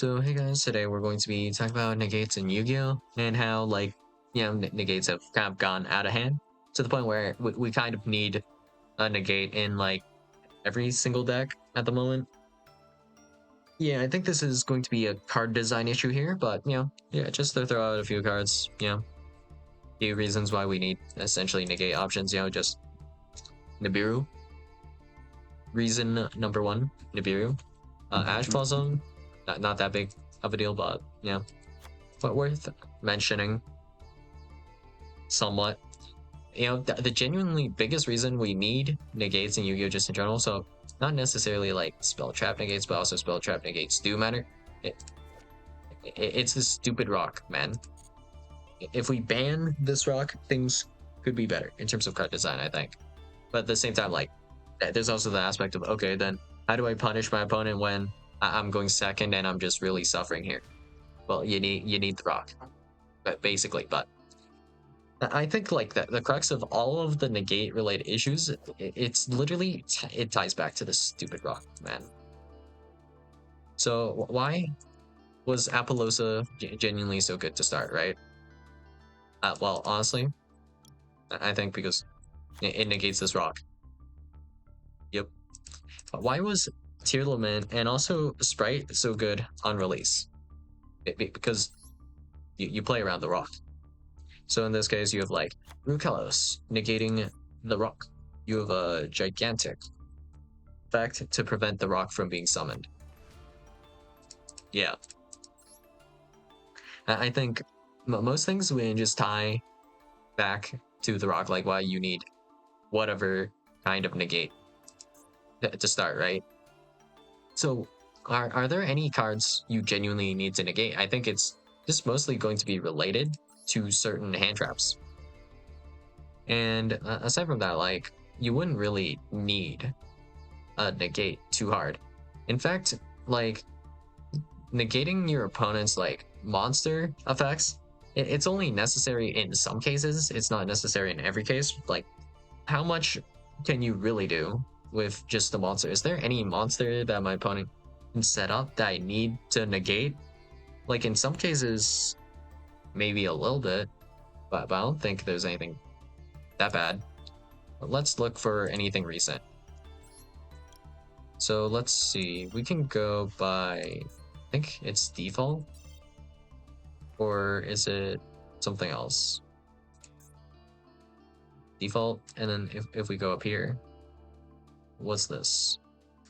So hey guys, today we're going to be talking about negates in Yu-Gi-Oh! And how negates have kind of gone out of hand to the point where we kind of need a negate in like every single deck at the moment. Yeah, I think this is going to be a card design issue here, but yeah, just to throw out a few cards, a few reasons why we need essentially negate options, just Nibiru. Reason number one, Nibiru. Ash Blossom, not that big of a deal, but but worth mentioning somewhat. The genuinely biggest reason we need negates in Yu-Gi-Oh! Just in general, so not necessarily like spell trap negates, but also spell trap negates do matter. It's this stupid rock, man. If we ban this rock, things could be better in terms of card design, I think. But at the same time, like, there's also the aspect of, okay, then how do I punish my opponent when I'm going second and I'm just really suffering here? Well, you need the rock, but basically, but I think like the crux of all of the negate related issues, it's literally, it ties back to this stupid rock, man. So why was Apollosa genuinely so good to start, right? Well, honestly, I think because it negates this rock. Yep. Why was Tear Lament and also Sprite so good on release? Because you play around the rock. So in this case, you have like Rukalos negating the rock. You have a gigantic effect to prevent the rock from being summoned. Yeah. I think most things we just tie back to the rock, like why you need whatever kind of negate to start, right? So are there any cards you genuinely need to negate? I think it's just mostly going to be related to certain hand traps. And aside from that, like, you wouldn't really need a negate too hard. In fact, like, negating your opponent's like monster effects, it's only necessary in some cases. It's not necessary in every case. Like, how much can you really do with just the monster? Is there any monster that my opponent can set up that I need to negate? Like, in some cases, maybe a little bit, but I don't think there's anything that bad. But let's look for anything recent. So let's see, we can go by, I think it's default, or is it something else? Default, and then if we go up here, what's this?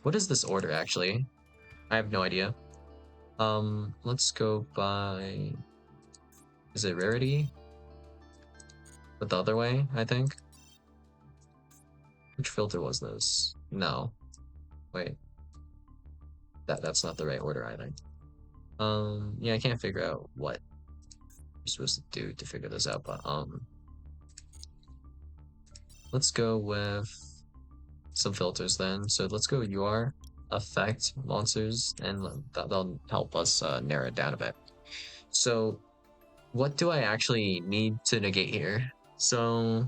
What is this order actually? I have no idea. Let's go by, is it rarity? But the other way, I think. Which filter was this? No. Wait. That's not the right order either. Yeah, I can't figure out what you're supposed to do to figure this out, but let's go with some filters then. So let's go UR, affect monsters, and that'll help us narrow it down a bit. So what do I actually need to negate here? So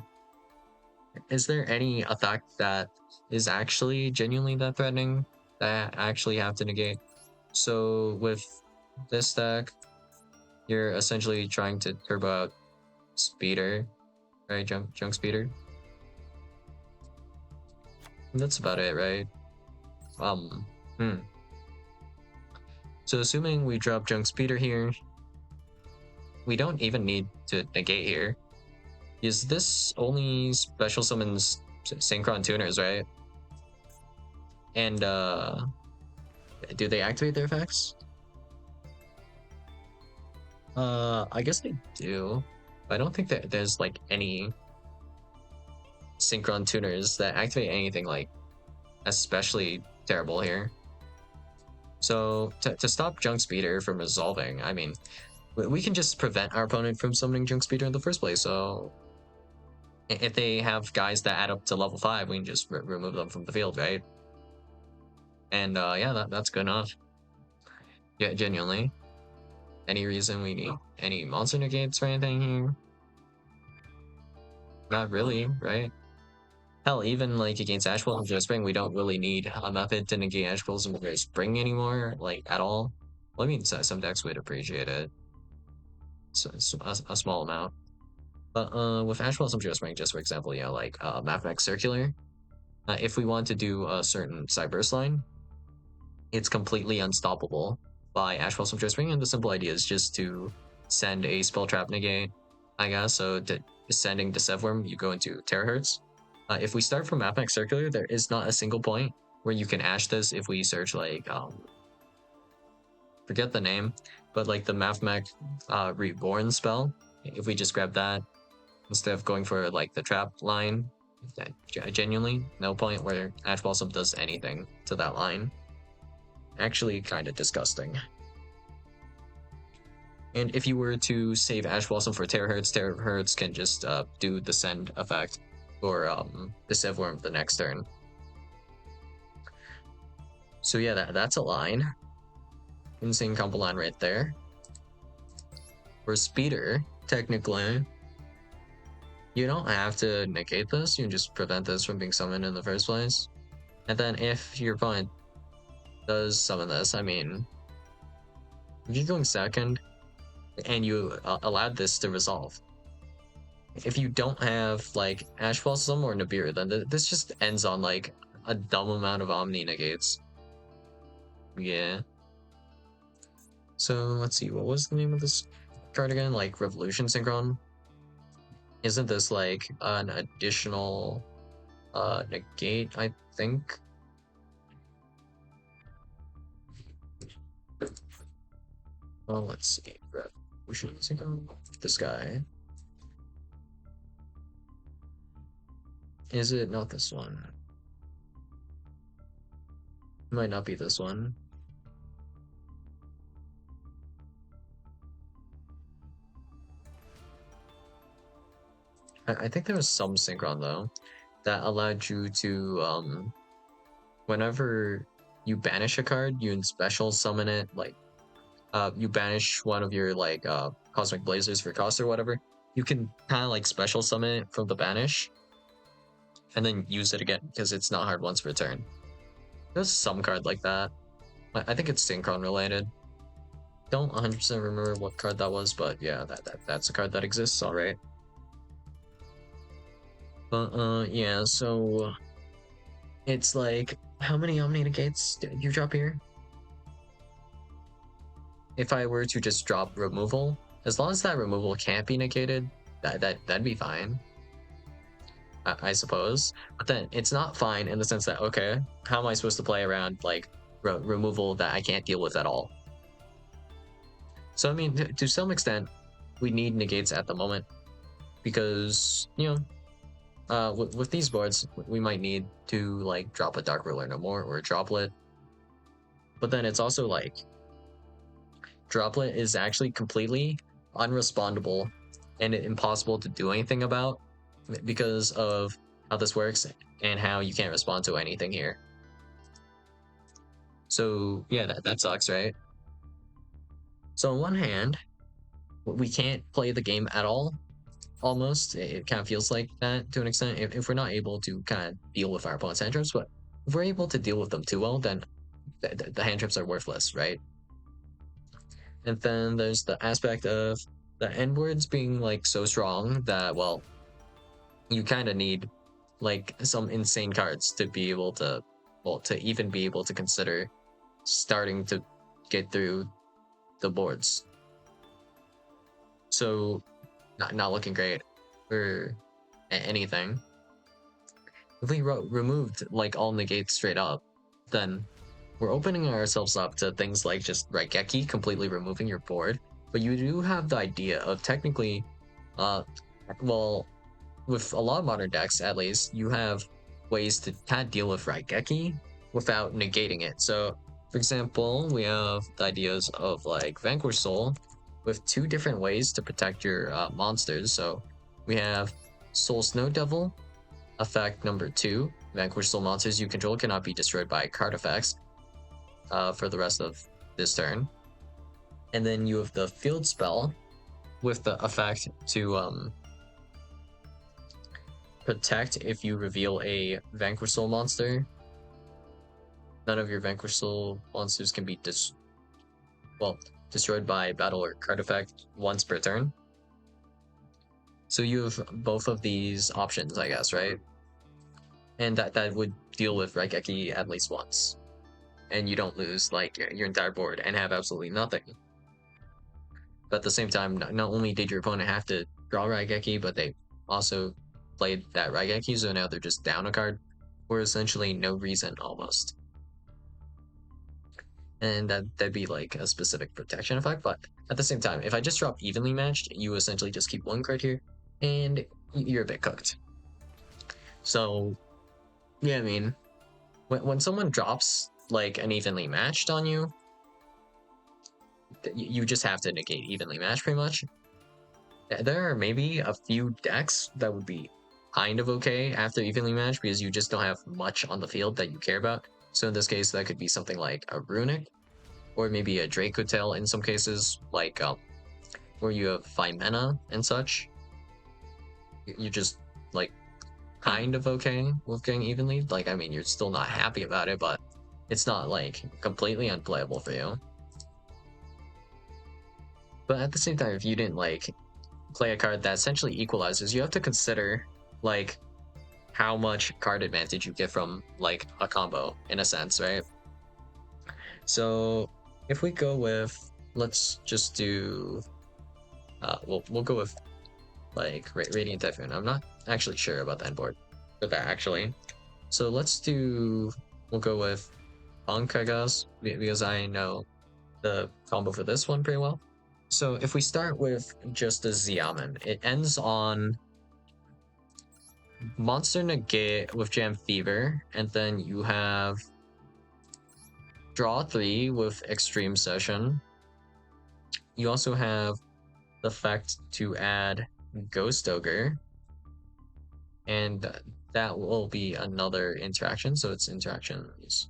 is there any effect that is actually genuinely that threatening that I actually have to negate? So with this deck, you're essentially trying to turbo out Speeder, right? Junk Speeder. That's about it, right? So assuming we drop Junk Speeder here, we don't even need to negate here. Is this only special summons Synchron Tuners, right? And do they activate their effects? I guess they do. I don't think that there's like any Synchron Tuners that activate anything like especially terrible here. So to stop Junk Speeder from resolving, I mean, we can just prevent our opponent from summoning Junk Speeder in the first place. So if they have guys that add up to level 5, we can just remove them from the field, right? And yeah, that's good enough. Yeah, genuinely. Any reason we need any monster negates or anything here? Not really, right? Hell, even like against Ash Blossom Spring, we don't really need a method to negate Ash Blossom Spring anymore, like at all. Well, I mean, some decks would appreciate it. So it's a small amount. But with Ash Blossom Geospring, just for example, like Mathemax Circular, if we want to do a certain Cyberse line, it's completely unstoppable by Ash Blossom Geospring, and the simple idea is just to send a Spell Trap Negate, I guess. So sending the Sevworm, you go into Terahertz. If we start from Mathemax Circular, there is not a single point where you can Ash this if we search like forget the name, but like the Mathemax Reborn spell. If we just grab that instead of going for like the trap line, genuinely no point where Ash Blossom does anything to that line. Actually, kind of disgusting. And if you were to save Ash Blossom for Terahertz can just do the send effect for the Sevworm the next turn. So yeah, that's a line. Insane combo line right there. For Speeder, technically, you don't have to negate this, you can just prevent this from being summoned in the first place. And then if your opponent does summon this, I mean, if you're going second and you allowed this to resolve, if you don't have like Ash Blossom or Nibiru, then this just ends on like a dumb amount of Omni negates. Yeah. So let's see, what was the name of this card again? Like Revolution Synchron? Isn't this like an additional negate, I think? Well, let's see. Revolution Synchron. This guy. Is it not this one? It might not be this one. I think there was some synchron though that allowed you to whenever you banish a card, you can special summon it. Like you banish one of your like Cosmic Blazers for cost or whatever. You can kind of like special summon it from the banish, and then use it again because it's not hard once per turn. There's some card like that. I think it's synchron related. Don't 100% remember what card that was, but yeah, that's a card that exists. All right. But yeah, so it's like, how many Omni Negates did you drop here? If I were to just drop removal, as long as that removal can't be negated, that'd be fine, I suppose. But then it's not fine in the sense that, okay, how am I supposed to play around like removal that I can't deal with at all? So I mean, to some extent, we need negates at the moment because with these boards, we might need to like drop a Dark Ruler no more or a Droplet. But then it's also like Droplet is actually completely unrespondable and impossible to do anything about because of how this works and how you can't respond to anything here. So yeah, that sucks, right? So on one hand, we can't play the game at all. Almost, it kind of feels like that to an extent. If we're not able to kind of deal with our opponent's hand traps, but if we're able to deal with them too well, then the hand traps are worthless, right? And then there's the aspect of the N words being like so strong that, well, you kind of need like some insane cards to be able to, well, to even be able to consider starting to get through the boards. So, not looking great for anything. If we removed like all negates straight up, then we're opening ourselves up to things like just Raigeki completely removing your board. But you do have the idea of technically, well, with a lot of modern decks at least, you have ways to kind of deal with Raigeki without negating it. So, for example, we have the ideas of like Vanquish Soul with two different ways to protect your monsters. So we have Soul Snow Devil, effect number 2. Vanquish Soul monsters you control cannot be destroyed by card effects for the rest of this turn. And then you have the Field Spell with the effect to protect if you reveal a Vanquish Soul monster. None of your Vanquish Soul monsters can be well, destroyed by battle or card effect once per turn. So you have both of these options, I guess, right? And that would deal with Raigeki at least once. And you don't lose like your entire board and have absolutely nothing. But at the same time, not only did your opponent have to draw Raigeki, but they also played that Raigeki, so now they're just down a card for essentially no reason almost. And that'd be like a specific protection effect. But at the same time, if I just drop evenly matched, you essentially just keep one card here, and you're a bit cooked. So yeah, I mean, when someone drops like an evenly matched on you, you just have to negate evenly matched pretty much. There are maybe a few decks that would be kind of okay after evenly matched because you just don't have much on the field that you care about. So in this case, that could be something like a Runic, or maybe a Draco Tail in some cases, like where you have Fimena and such. You're just like kind of okay with getting evenly. Like, I mean, you're still not happy about it, but it's not like completely unplayable for you. But at the same time, if you didn't like play a card that essentially equalizes, you have to consider like how much card advantage you get from like a combo in a sense, right? So if we go with, let's just do, we'll go with like Radiant Typhoon. I'm not actually sure about the end board for that actually. So we'll go with Punk, I guess, because I know the combo for this one pretty well. So if we start with just a Xiamen, it ends on Monster Negate with Jam Fever, and then you have Draw 3 with Extreme Session. You also have the effect to add Ghost Ogre, and that will be another interaction, so it's interactions.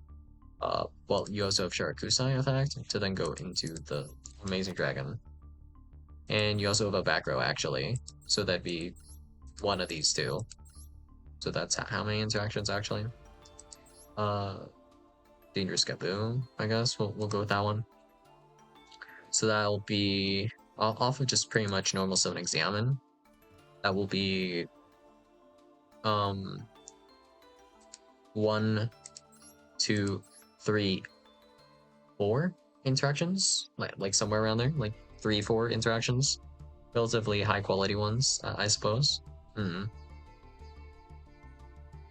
Well, you also have Sharakusai effect to then go into the Amazing Dragon. And you also have a back row, actually, so that'd be one of these two. So that's how many interactions, actually? Dangerous Kaboom, I guess. We'll go with that one. So that'll be off of just pretty much normal summoning Xiamen. That will be 1, 2, 3, 4 interactions, like somewhere around there, like 3, 4 interactions, relatively high quality ones, I suppose.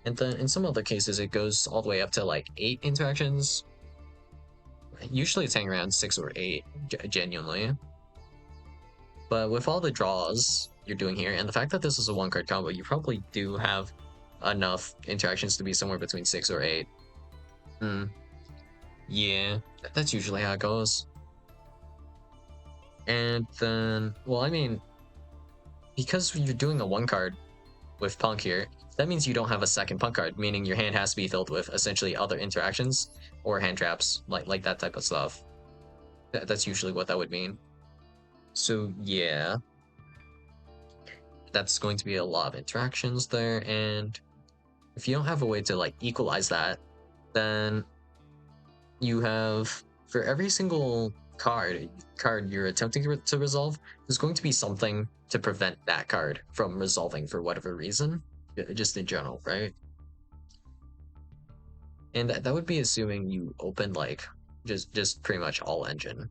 And then in some other cases, it goes all the way up to like 8 interactions. Usually it's hanging around 6 or 8, genuinely. But with all the draws you're doing here, and the fact that this is a 1-card combo, you probably do have enough interactions to be somewhere between 6 or 8. Yeah, that's usually how it goes. And then, well, I mean, because you're doing a 1-card with Punk here, that means you don't have a second Punk card, meaning your hand has to be filled with essentially other interactions or hand traps, like that type of stuff. That's usually what that would mean. So yeah, that's going to be a lot of interactions there, and if you don't have a way to like equalize that, then you have, for every single card you're attempting to resolve, there's going to be something to prevent that card from resolving for whatever reason, just in general, right? And that would be assuming you open like just pretty much all engine.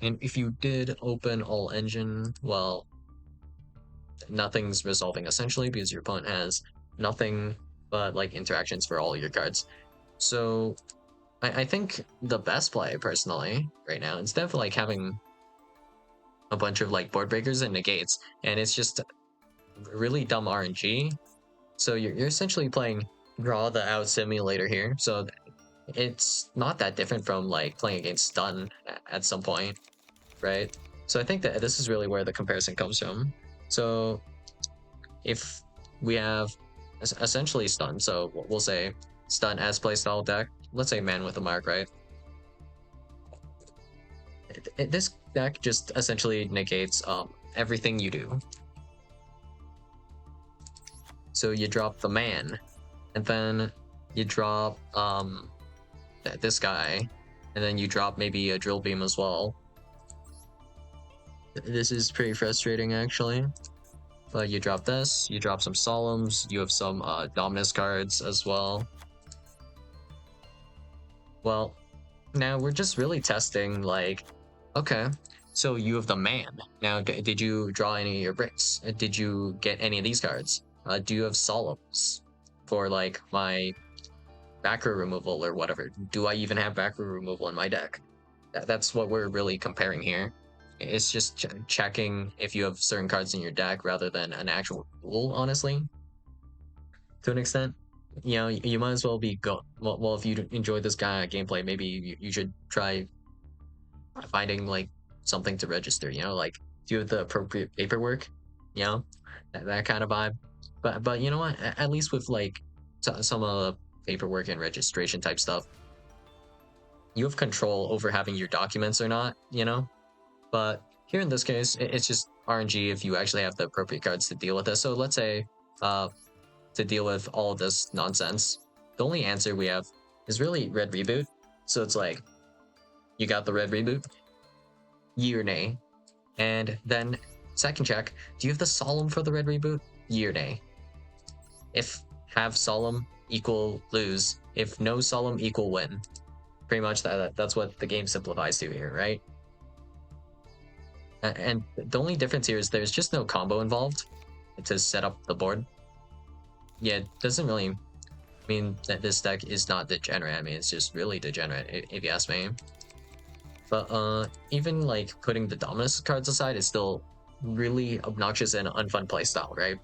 And if you did open all engine, well, nothing's resolving essentially because your opponent has nothing but like interactions for all your cards. So I think the best play personally right now, instead of like having a bunch of like board breakers and negates, and it's just really dumb RNG. So you're essentially playing draw the out simulator here. So it's not that different from like playing against stun at some point, right? So I think that this is really where the comparison comes from. So if we have essentially stun, so we'll say stun as playstyle deck, let's say Man with a Mark, right? This deck just essentially negates everything you do. So you drop the Man, and then you drop this guy, and then you drop maybe a drill beam as well. This is pretty frustrating actually. But you drop this, you drop some Solemns, you have some Dominus cards as well. Well, now we're just really testing, like, okay, so you have the man. Now, did you draw any of your bricks? Did you get any of these cards? Do you have Solemns for, like, my back row removal or whatever? Do I even have back row removal in my deck? That's what we're really comparing here. It's just checking if you have certain cards in your deck rather than an actual rule, honestly, to an extent. You know, you might as well be well, if you enjoy this guy gameplay, maybe you should try finding like something to register, you know, like do you have the appropriate paperwork, you know, that kind of vibe. But you know what, at least with like some of the paperwork and registration type stuff, you have control over having your documents or not, you know. But here in this case, it's just RNG if you actually have the appropriate cards to deal with this. So let's say to deal with all of this nonsense, the only answer we have is really red reboot. So it's like, you got the red reboot, yea or nay. And then second check, do you have the solemn for the red reboot, yea or nay? If have solemn equal lose, if no solemn equal win. Pretty much that's what the game simplifies to here, right? And the only difference here is there's just no combo involved to set up the board. Yeah, it doesn't really mean that this deck is not degenerate. I mean, it's just really degenerate, if you ask me. But even like putting the Dominus cards aside is still really obnoxious and unfun playstyle, right?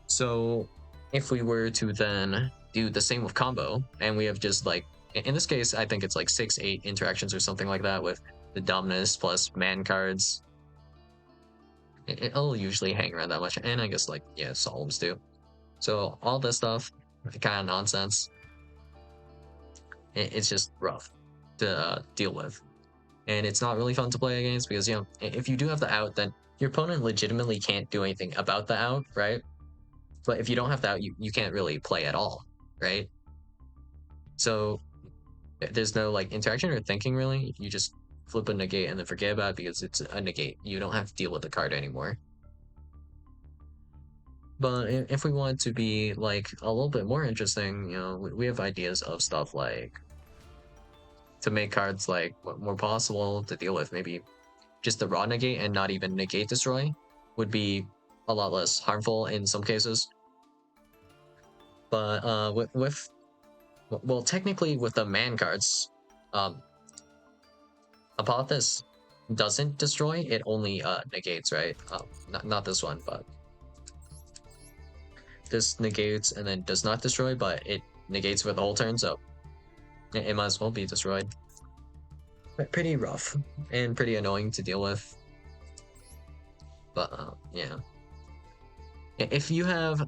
So if we were to then do the same with combo, and we have just like, in this case, I think it's like 6-8 interactions or something like that with the Dominus plus man cards. It'll usually hang around that much, and I guess like, yeah, Solemns do. So all this stuff, kind of nonsense. It's just rough to deal with. And it's not really fun to play against because, you know, if you do have the out, then your opponent legitimately can't do anything about the out, right? But if you don't have the out, you can't really play at all, right? So there's no like interaction or thinking really. You just flip a negate and then forget about it because it's a negate. You don't have to deal with the card anymore. But if we want to be like a little bit more interesting, you know, we have ideas of stuff like to make cards like more possible to deal with. Maybe just the raw negate and not even negate destroy would be a lot less harmful in some cases. But with well, technically with the man cards, Apophis doesn't destroy, it only negates, right? Not this one, but this negates and then does not destroy, but it negates for the whole turn, so it might as well be destroyed. Pretty rough and pretty annoying to deal with. But yeah. If you have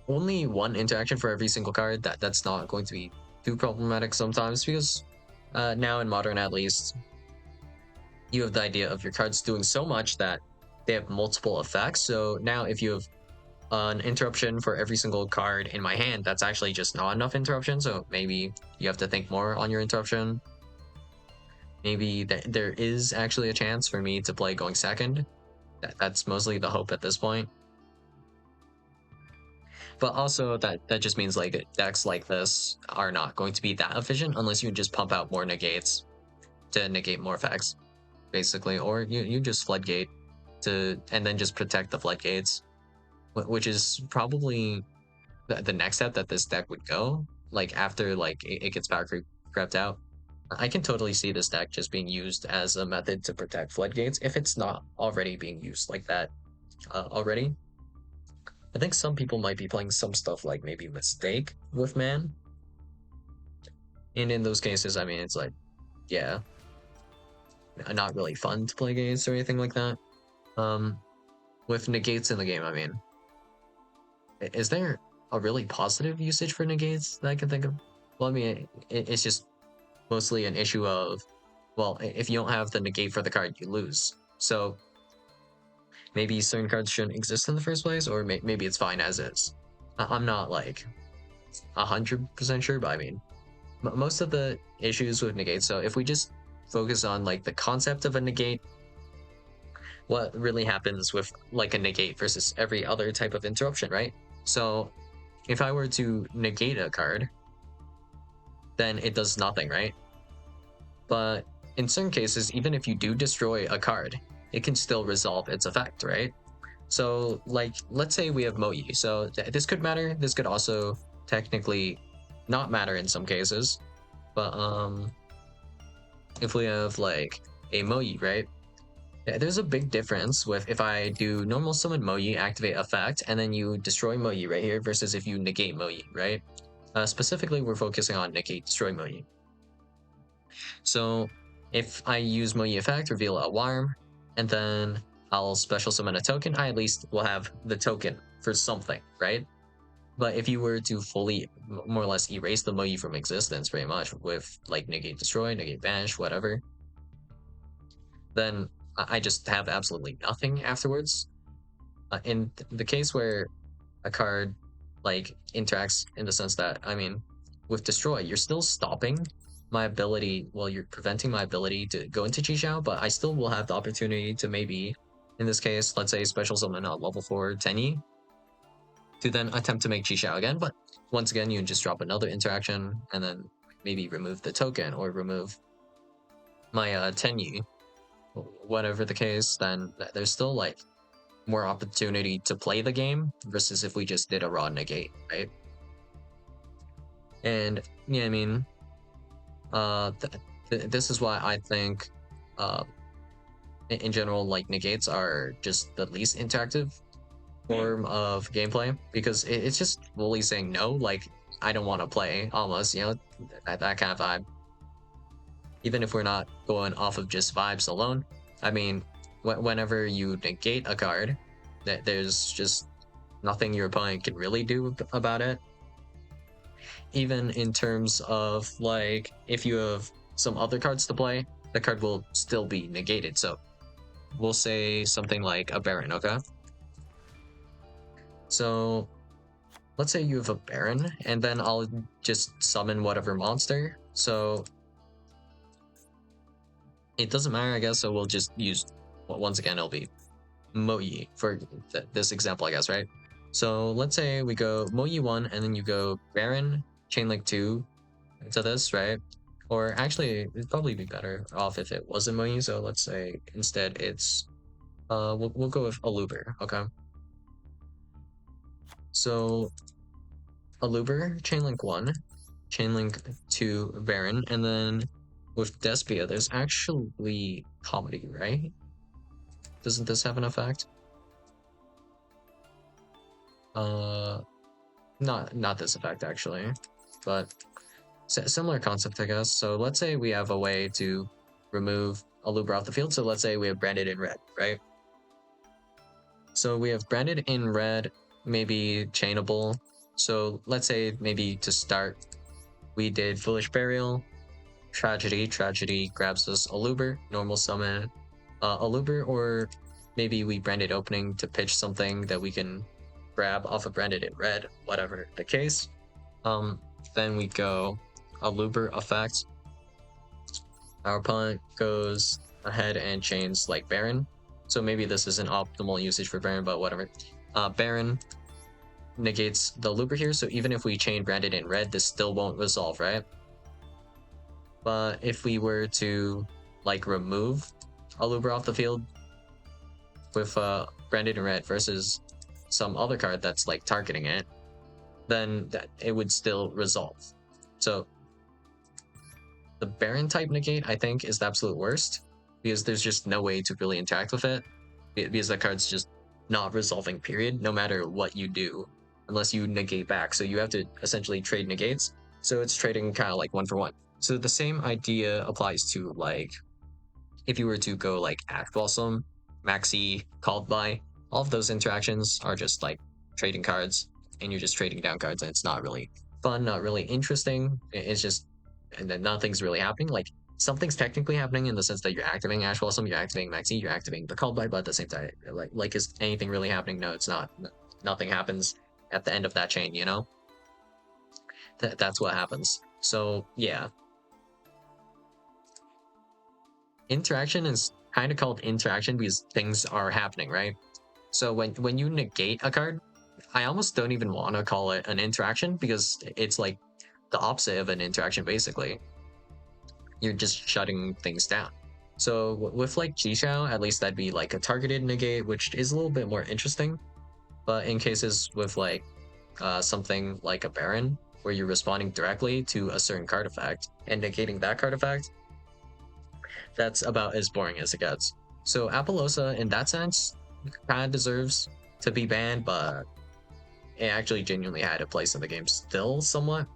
only one interaction for every single card, that's not going to be too problematic sometimes because now in Modern at least, you have the idea of your cards doing so much that they have multiple effects. So now if you have an interruption for every single card in my hand, that's actually just not enough interruption. So maybe you have to think more on your interruption. Maybe there is actually a chance for me to play going second. That's mostly the hope at this point. But also that just means like decks like this are not going to be that efficient unless you just pump out more negates to negate more effects, basically, or you just floodgate and then just protect the floodgates, which is probably the next step that this deck would go. Like after like it gets power crept out, I can totally see this deck just being used as a method to protect floodgates if it's not already being used like that already. I think some people might be playing some stuff like maybe Mistake with Man. And in those cases, I mean, it's like, yeah, not really fun to play against or anything like that. With negates in the game, I mean, is there a really positive usage for negates that I can think of? Well, I mean, it's just mostly an issue of, well, if you don't have the negate for the card, you lose. So maybe certain cards shouldn't exist in the first place, or maybe it's fine as is. I'm not like 100% sure, but I mean, most of the issues with negate. So if we just focus on like the concept of a negate, what really happens with like a negate versus every other type of interruption, right? So if I were to negate a card, then it does nothing, right? But in certain cases, even if you do destroy a card, it can still resolve its effect, right? So, like, let's say we have Moyi. So this could matter. This could also technically not matter in some cases. But if we have like a Moyi, right? There's a big difference with if I do normal summon Moyi, activate effect, and then you destroy Moyi right here versus if you negate Moyi, right? Specifically, we're focusing on negate, destroy Moyi. So if I use Moyi effect, reveal a Warm, and then I'll special summon a token, I at least will have the token for something, right? But if you were to fully, more or less, erase the Moyi from existence, pretty much, with like negate destroy, negate banish, whatever, then I just have absolutely nothing afterwards. In the case where a card like interacts in the sense that, I mean, with destroy, you're still stopping my ability. Well, you're preventing my ability to go into yugioh, but I still will have the opportunity to maybe, in this case, let's say special summon a level 4 Tenyi to then attempt to make yugioh again. But once again, you just drop another interaction and then maybe remove the token or remove my Tenyi, whatever the case. Then there's still like more opportunity to play the game versus if we just did a raw negate, right? And yeah, I mean, this is why I think, in general, like negates are just the least interactive form of gameplay because it's just fully saying no. Like I don't want to play, almost, you know, that kind of vibe. Even if we're not going off of just vibes alone, I mean, whenever you negate a card, there's just nothing your opponent can really do about it. Even in terms of like if you have some other cards to play, the card will still be negated. So we'll say something like a Baron, okay? So let's say you have a Baron, and then I'll just summon whatever monster. So it doesn't matter, I guess. So we'll just use, well, once again, it'll be Moyi for this example, I guess, right? So let's say we go Moyi 1, and then you go Baron, Chainlink 2 to this, right? Or actually, it'd probably be better off if it wasn't Moyi. So let's say instead it's, we'll go with Aluber, okay? So Aluber, Chainlink 1, Chainlink 2, Baron, and then with Despia, there's actually Comedy, right? Doesn't this have an effect? Not this effect actually, but similar concept, I guess. So let's say we have a way to remove Aluber off the field. So let's say we have branded in red, right? So we have branded in red, maybe chainable. So let's say maybe to start, we did Foolish Burial, Tragedy. Tragedy grabs us Aluber, normal summon Aluber, or maybe we branded opening to pitch something that we can grab off of branded in red, whatever the case. Then we go Aluber effect. Our opponent goes ahead and chains like Baron. So maybe this is an optimal usage for Baron, but whatever. Baron negates the Aluber here, so even if we chain branded in red, this still won't resolve, right? But if we were to like remove Aluber off the field with branded in red versus some other card that's like targeting it, then that it would still resolve. So the Baron type negate, I think, is the absolute worst because there's just no way to really interact with it because that card's just not resolving, period, no matter what you do, unless you negate back. So you have to essentially trade negates. So it's trading kind of like 1-for-1. So the same idea applies to like if you were to go like Act Blossom, Maxi, Called By, all of those interactions are just like trading cards and you're just trading down cards and it's not really fun, not really interesting. It's just, and then nothing's really happening. Like something's technically happening in the sense that you're activating Ash Blossom, you're activating Maxi, you're activating the Called By, but at the same time, like is anything really happening? No, it's not. Nothing happens at the end of that chain, you know? That's what happens. So yeah, interaction is kind of called interaction because things are happening, right? So when you negate a card, I almost don't even want to call it an interaction because it's like the opposite of an interaction basically. You're just shutting things down. So with like yugioh, at least that'd be like a targeted negate, which is a little bit more interesting. But in cases with like something like a Baron, where you're responding directly to a certain card effect and negating that card effect, that's about as boring as it gets. So Apollosa, in that sense, kind of deserves to be banned, but it actually genuinely had a place in the game still somewhat.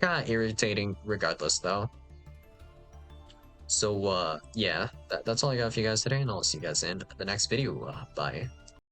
Kind of irritating regardless, though. So, yeah, that's all I got for you guys today, and I'll see you guys in the next video. Bye.